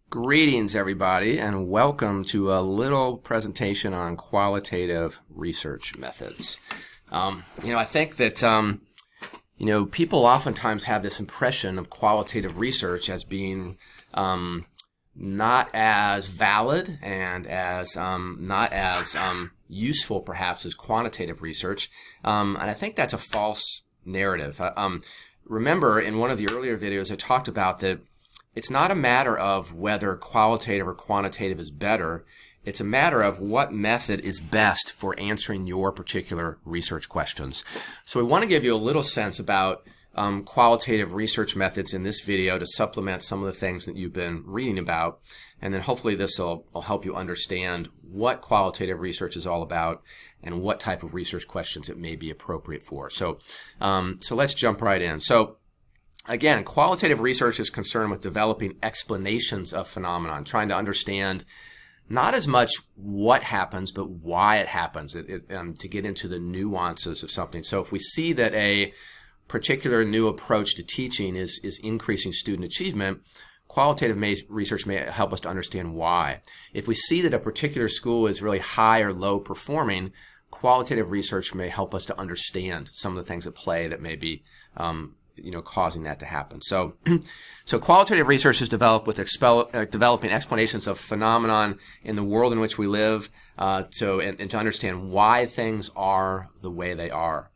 Greetings, everybody, and welcome to a little presentation on qualitative research methods. I think that, people oftentimes have this impression of qualitative research as being not as valid and as not as useful, perhaps, as quantitative research. And I think that's a false narrative. Remember, in one of the earlier videos, I talked about that it's not a matter of whether qualitative or quantitative is better. It's a matter of what method is best for answering your particular research questions. So we want to give you a little sense about qualitative research methods in this video to supplement some of the things that you've been reading about. And then hopefully this will help you understand what qualitative research is all about and what type of research questions it may be appropriate for. So let's jump right in. So again, qualitative research is concerned with developing explanations of phenomenon, trying to understand not as much what happens, but why it happens, to get into the nuances of something. So if we see that a particular new approach to teaching is increasing student achievement, qualitative research may help us to understand why. If we see that a particular school is really high or low performing, qualitative research may help us to understand some of the things at play that may be causing that to happen. So qualitative research is developed with developing explanations of phenomenon in the world in which we live, and to understand why things are the way they are.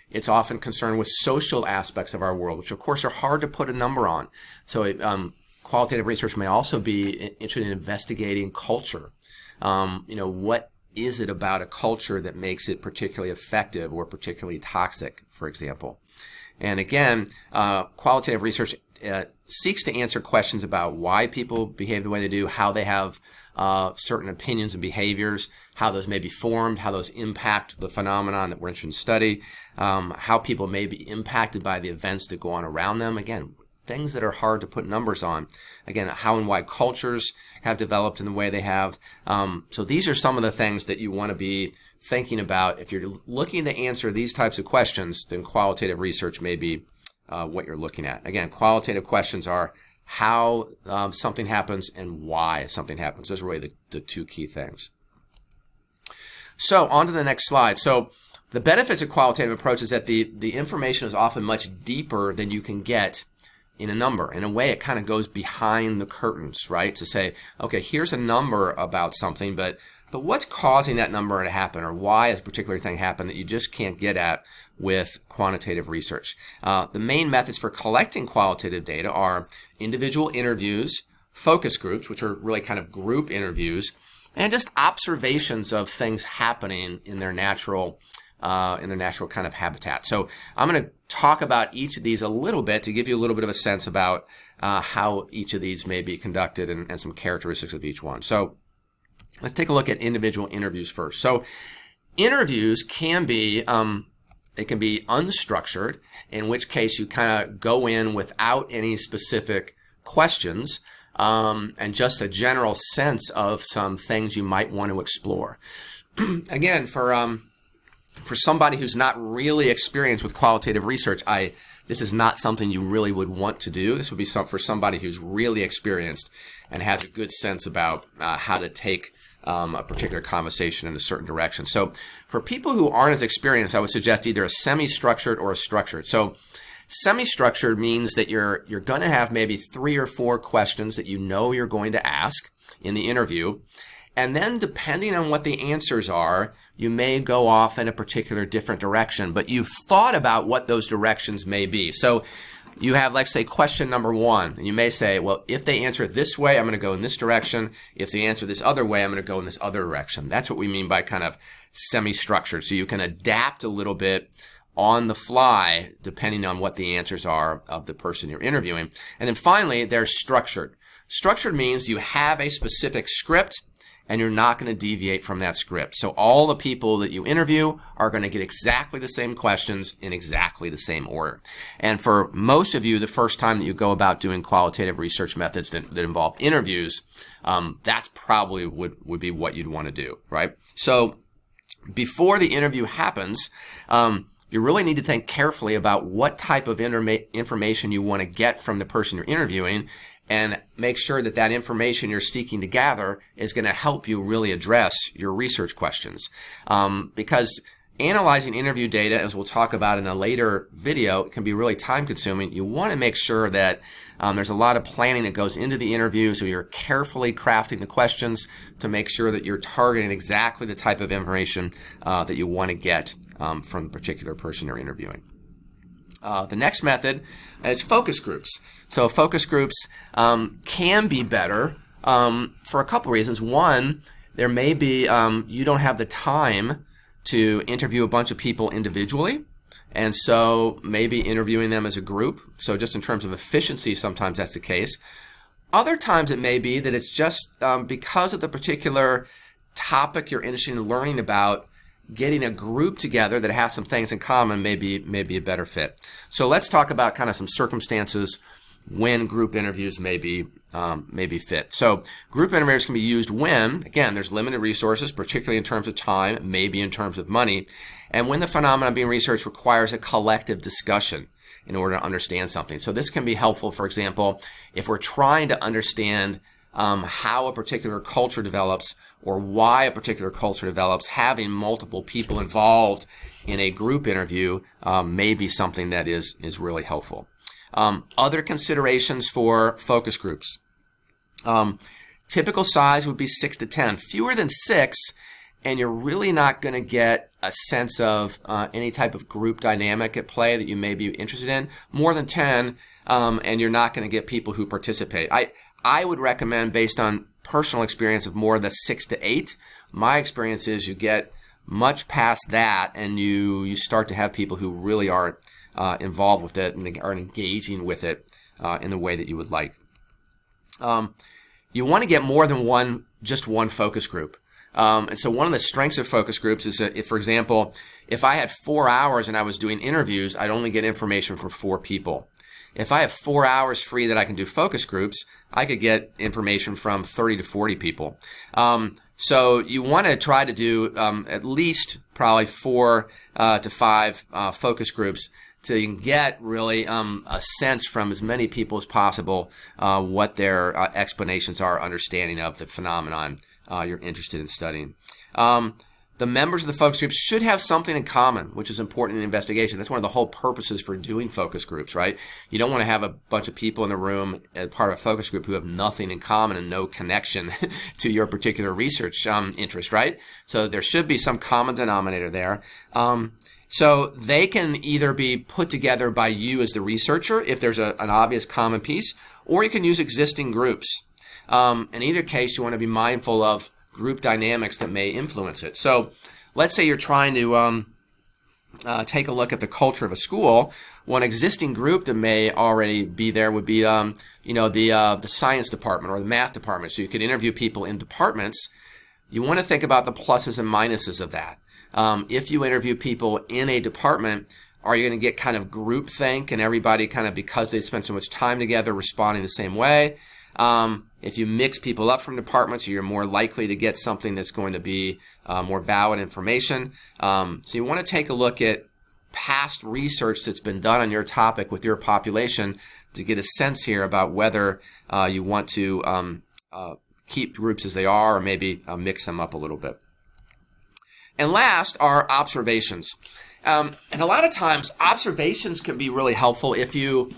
It's often concerned with social aspects of our world, which of course are hard to put a number on. So qualitative research may also be interested in investigating culture. What is it about a culture that makes it particularly effective or particularly toxic, for example? And again, qualitative research seeks to answer questions about why people behave the way they do, how they have certain opinions and behaviors, how those may be formed, how those impact the phenomenon that we're interested in study, how people may be impacted by the events that go on around them. Again, things that are hard to put numbers on. Again, how and why cultures have developed in the way they have. So these are some of the things that you want to be thinking about. If you're looking to answer these types of questions, then qualitative research may be what you're looking at. Again, qualitative questions are how something happens and why something happens. Those are really the two key things. So on to the next slide. So the benefits of qualitative approach is that the information is often much deeper than you can get in a number. In a way, it kind of goes behind the curtains, right? To say, okay, here's a number about something, but what's causing that number to happen, or why has a particular thing happened that you just can't get at with quantitative research? The main methods for collecting qualitative data are individual interviews, focus groups, which are really kind of group interviews, and just observations of things happening in their natural kind of habitat. So I'm going to talk about each of these a little bit to give you a little bit of a sense about how each of these may be conducted and some characteristics of each one. So let's take a look at individual interviews first. So interviews can be unstructured, in which case you kind of go in without any specific questions and just a general sense of some things you might want to explore. Again, for somebody who's not really experienced with qualitative research, this is not something you really would want to do. This would be for somebody who's really experienced and has a good sense about how to take a particular conversation in a certain direction. So for people who aren't as experienced, I would suggest either a semi-structured or a structured. So semi-structured means that you're going to have maybe 3 or 4 questions that you know you're going to ask in the interview. And then depending on what the answers are, you may go off in a particular different direction, but you've thought about what those directions may be. So you have, let's say, question number 1, and you may say, well, if they answer it this way, I'm going to go in this direction. If they answer this other way, I'm going to go in this other direction. That's what we mean by kind of semi-structured. So you can adapt a little bit on the fly depending on what the answers are of the person you're interviewing. And then finally, they're structured. Structured means you have a specific script and you're not going to deviate from that script. So all the people that you interview are going to get exactly the same questions in exactly the same order. And for most of you, the first time that you go about doing qualitative research methods that involve interviews, that's probably would be what you'd want to do, right? So before the interview happens, you really need to think carefully about what type of information you want to get from the person you're interviewing and make sure that that information you're seeking to gather is going to help you really address your research questions. Because analyzing interview data, as we'll talk about in a later video, can be really time consuming. You want to make sure that there's a lot of planning that goes into the interview, so you're carefully crafting the questions to make sure that you're targeting exactly the type of information that you want to get from the particular person you're interviewing. The next method is focus groups. So focus groups can be better for a couple reasons. One, there may be you don't have the time to interview a bunch of people individually, and so maybe interviewing them as a group. So just in terms of efficiency, sometimes that's the case. Other times it may be that it's just because of the particular topic you're interested in learning about, getting a group together that has some things in common may be a better fit. So let's talk about kind of some circumstances when group interviews may be fit. So group interviews can be used when, again, there's limited resources, particularly in terms of time, maybe in terms of money, and when the phenomenon being researched requires a collective discussion in order to understand something. So this can be helpful, for example, if we're trying to understand how a particular culture develops or why a particular culture develops. Having multiple people involved in a group interview may be something that is really helpful. Other considerations for focus groups. Typical size would be 6 to 10. Fewer than 6, and you're really not going to get a sense of any type of group dynamic at play that you may be interested in. More than 10, and you're not going to get people who participate. I would recommend, based on personal experience, of more than 6 to 8. My experience is you get much past that, and you start to have people who really are involved with it and are engaging with it in the way that you would like. You want to get more than just one focus group. And so one of the strengths of focus groups is that, if, for example, if I had 4 hours and I was doing interviews, I'd only get information from 4 people. If I have 4 hours free that I can do focus groups, I could get information from 30 to 40 people. So you want to try to do at least probably 4 to 5 focus groups to get really a sense from as many people as possible what their explanations are, understanding of the phenomenon you're interested in studying. The members of the focus groups should have something in common, which is important in investigation. That's one of the whole purposes for doing focus groups, right? You don't want to have a bunch of people in the room as part of a focus group who have nothing in common and no connection to your particular research interest, right? So there should be some common denominator there. So they can either be put together by you as the researcher if there's an obvious common piece, or you can use existing groups. In either case, you want to be mindful of group dynamics that may influence it. So let's say you're trying to take a look at the culture of a school. One existing group that may already be there would be the science department or the math department. So you could interview people in departments. You want to think about the pluses and minuses of that. If you interview people in a department, are you going to get kind of groupthink and everybody kind of, because they spent so much time together, responding the same way? If you mix people up from departments, you're more likely to get something that's going to be more valid information. So you want to take a look at past research that's been done on your topic with your population to get a sense here about whether you want to keep groups as they are or maybe mix them up a little bit. And last are observations. And a lot of times observations can be really helpful if you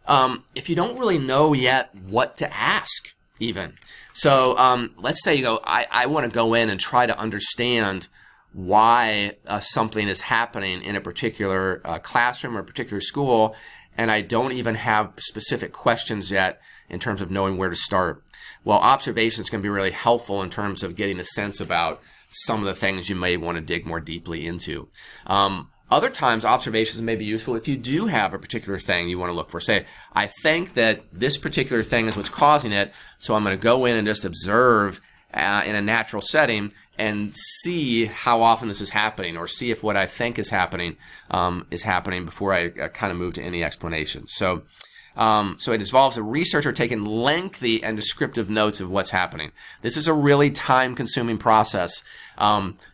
don't really know yet what to ask even. So let's say you go, I want to go in and try to understand why something is happening in a particular classroom or a particular school, and I don't even have specific questions yet in terms of knowing where to start. Well, observations can be really helpful in terms of getting a sense about some of the things you may want to dig more deeply into. Other times, observations may be useful if you do have a particular thing you want to look for. Say, I think that this particular thing is what's causing it, so I'm going to go in and just observe in a natural setting and see how often this is happening, or see if what I think is happening before I kind of move to any explanation. So it involves a researcher taking lengthy and descriptive notes of what's happening. This is a really time-consuming process.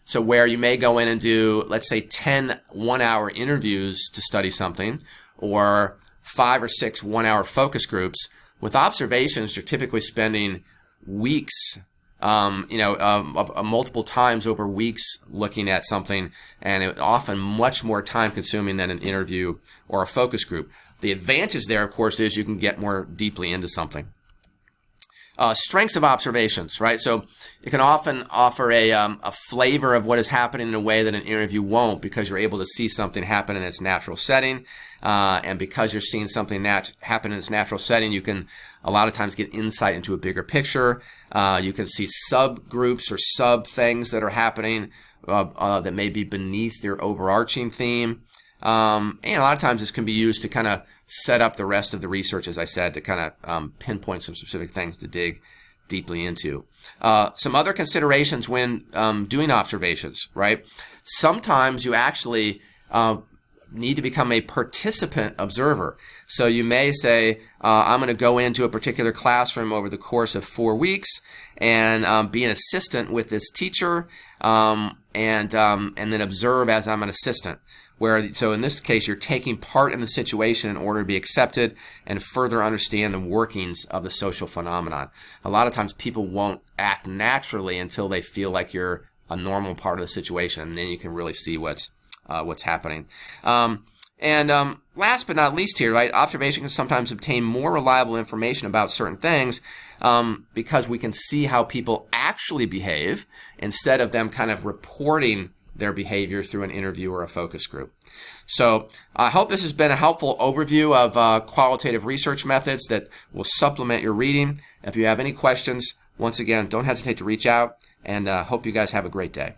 So where you may go in and do, let's say, 10 one-hour interviews to study something, or 5 or 6 one-hour focus groups, With observations, you're typically spending weeks, multiple times over weeks looking at something, and often much more time consuming than an interview or a focus group. The advantage there, of course, is you can get more deeply into something. Strengths of observations, right? So it can often offer a flavor of what is happening in a way that an interview won't, because you're able to see something happen in its natural setting. And because you're seeing something happen in its natural setting, you can a lot of times get insight into a bigger picture. You can see subgroups or sub things that are happening that may be beneath your overarching theme. And a lot of times this can be used to kind of set up the rest of the research, as I said, to kind of pinpoint some specific things to dig deeply into. Some other considerations when doing observations, right? Sometimes you actually need to become a participant observer. So you may say, I'm going to go into a particular classroom over the course of 4 weeks and be an assistant with this teacher, and then observe as I'm an assistant. So in this case, you're taking part in the situation in order to be accepted and further understand the workings of the social phenomenon. A lot of times people won't act naturally until they feel like you're a normal part of the situation, and then you can really see what's happening. Last but not least here, right, observation can sometimes obtain more reliable information about certain things because we can see how people actually behave instead of them kind of reporting their behavior through an interview or a focus group. So I hope this has been a helpful overview of qualitative research methods that will supplement your reading. If you have any questions, once again, don't hesitate to reach out, and hope you guys have a great day.